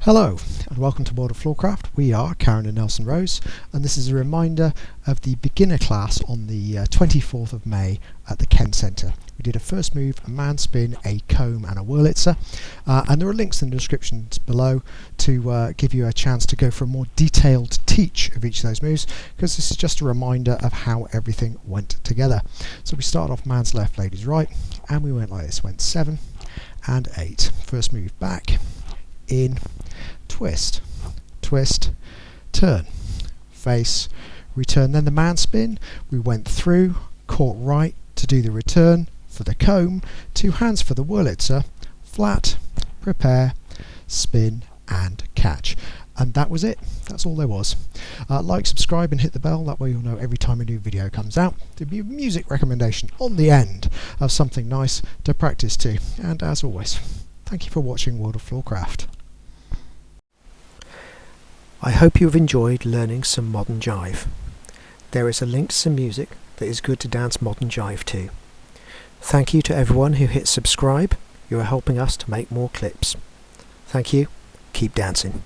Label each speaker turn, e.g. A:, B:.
A: Hello and welcome to World of Floorcraft. We are Karen and Nelson Rose, and this is a reminder of the beginner class on the 24th of May at the Kenn Centre. We did a first move, a man spin, a comb and a Wurlitzer, and there are links in the descriptions below to give you a chance to go for a more detailed teach of each of those moves, because this is just a reminder of how everything went together. So we started off man's left, lady's right, and we went like this, went 7 and 8. First move back, in, twist, twist, turn, face, return. Then the man spin, we went through, caught right to do the return for the comb, 2 hands for the Wurlitzer, flat, prepare, spin and catch. And that was it. That's all there was. Like, subscribe and hit the bell, that way you'll know every time a new video comes out. There'll be a music recommendation on the end of something nice to practice to. And as always, thank you for watching World of Floorcraft.
B: I hope you have enjoyed learning some modern jive. There is a link to some music that is good to dance modern jive to. Thank you to everyone who hit subscribe. You are helping us to make more clips. Thank you. Keep dancing.